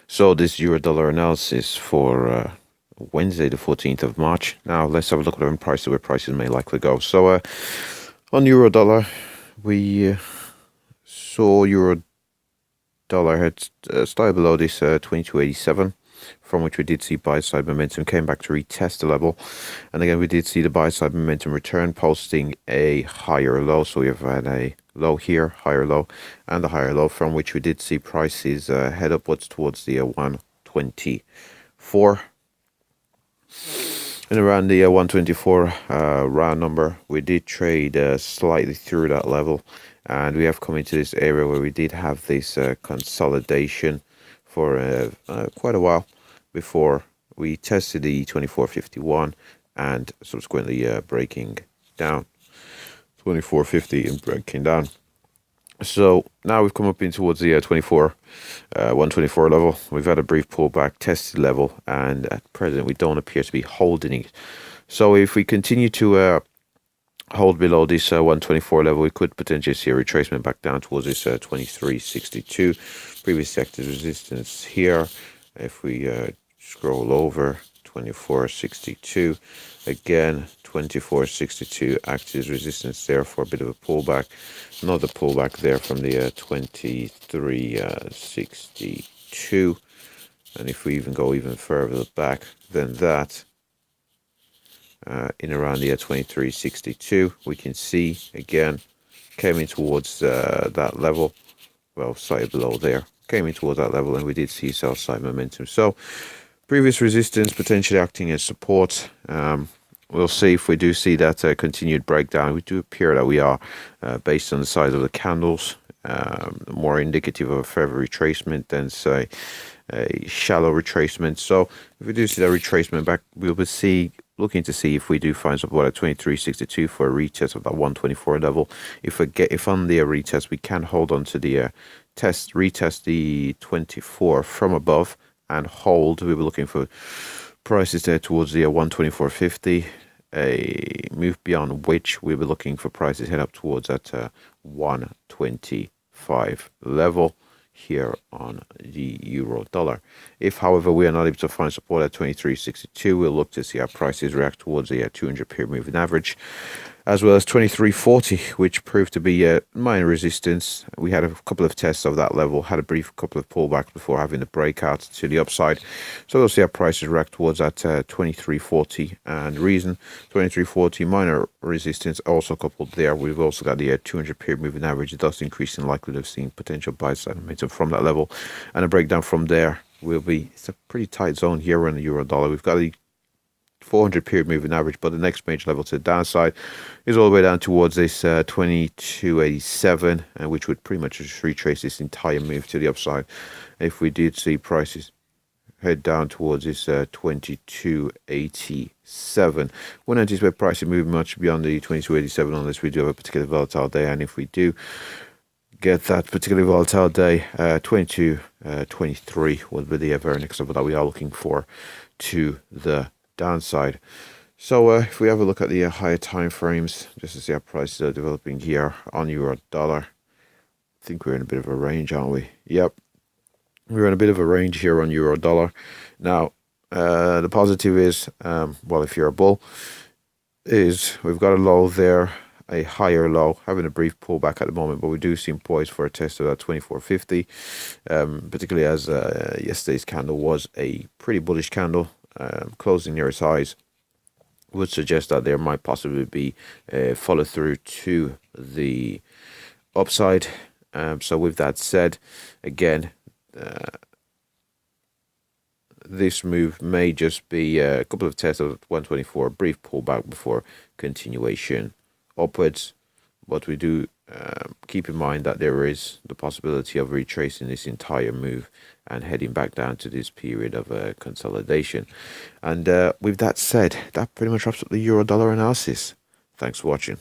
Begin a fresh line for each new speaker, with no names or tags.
So this euro dollar analysis for Wednesday, the 14th of March. Now let's have a look at where prices may likely go. So on euro dollar, we saw euro dollar had started below this 22.87, from which we did see buy side momentum, came back to retest the level, and again we did see the buy side momentum return, posting a higher low. So we have had a low here, higher low, and a higher low, from which we did see prices head upwards towards the 124. And around the 124 round number, we did trade slightly through that level, and we have come into this area where we did have this consolidation for quite a while before we tested the 24.51 and subsequently breaking down 24.50 and breaking down. So now we've come up in towards the 124 level. We've had a brief pullback, tested level, and at present we don't appear to be holding it. So if we continue to hold below this 124 level, we could potentially see a retracement back down towards this 23.62. Previous active resistance here. If we scroll over, 24.62, again 24.62 acts as resistance there for a bit of a pullback. Another pullback there from the 23.62, and if we even go even further back than that, in around the 23.62, we can see again came in towards that level, well, slightly below there, came in towards that level, and we did see sell side momentum. So previous resistance potentially acting as support. We'll see if we do see that continued breakdown. We do appear that we are, based on the size of the candles, more indicative of a further retracement than, say, a shallow retracement. So if we do see that retracement back, we'll be looking to see if we do find support at 23.62 for a retest of that 124 level. If on the retest we can hold on to the retest the 24 from above and hold, we'll be looking for prices there towards the 124.50, a move beyond which we'll be looking for prices head up towards that 125 level here on the euro dollar. If, however, we are not able to find support at 23.62, we'll look to see how prices react towards the 200 period moving average, as well as 23.40, which proved to be a minor resistance. We had a couple of tests of that level, had a brief couple of pullbacks before having the breakout to the upside. So we'll see how prices react towards that 23.40, and reason 23.40 minor resistance also coupled there. We've also got the 200 period moving average, thus increasing likelihood of seeing potential buy side momentum from that level, and a breakdown from there will be, it's a pretty tight zone here on the euro dollar. We've got the 400 period moving average, but the next major level to the downside is all the way down towards this 22.87, which would pretty much just retrace this entire move to the upside if we did see prices head down towards this 22.87. Wouldn't anticipate pricing moving much beyond the 22.87 unless we do have a particularly volatile day, and if we do get that particularly volatile day, 22.23 will be the very next level that we are looking for to the downside. So if we have a look at the higher time frames, just to see how prices are developing here on euro dollar, I think we're in a bit of a range, aren't we? Yep, we're in a bit of a range here on euro dollar. Now the positive is, well, if you're a bull, is we've got a low there, a higher low, having a brief pullback at the moment, but we do seem poised for a test of that 24.50, particularly as yesterday's candle was a pretty bullish candle, closing near its highs, would suggest that there might possibly be a follow through to the upside. So with that said, again, this move may just be a couple of tests of 124, a brief pullback before continuation upwards, but we do keep in mind that there is the possibility of retracing this entire move and heading back down to this period of consolidation. And with that said, that pretty much wraps up the euro dollar analysis. Thanks for watching.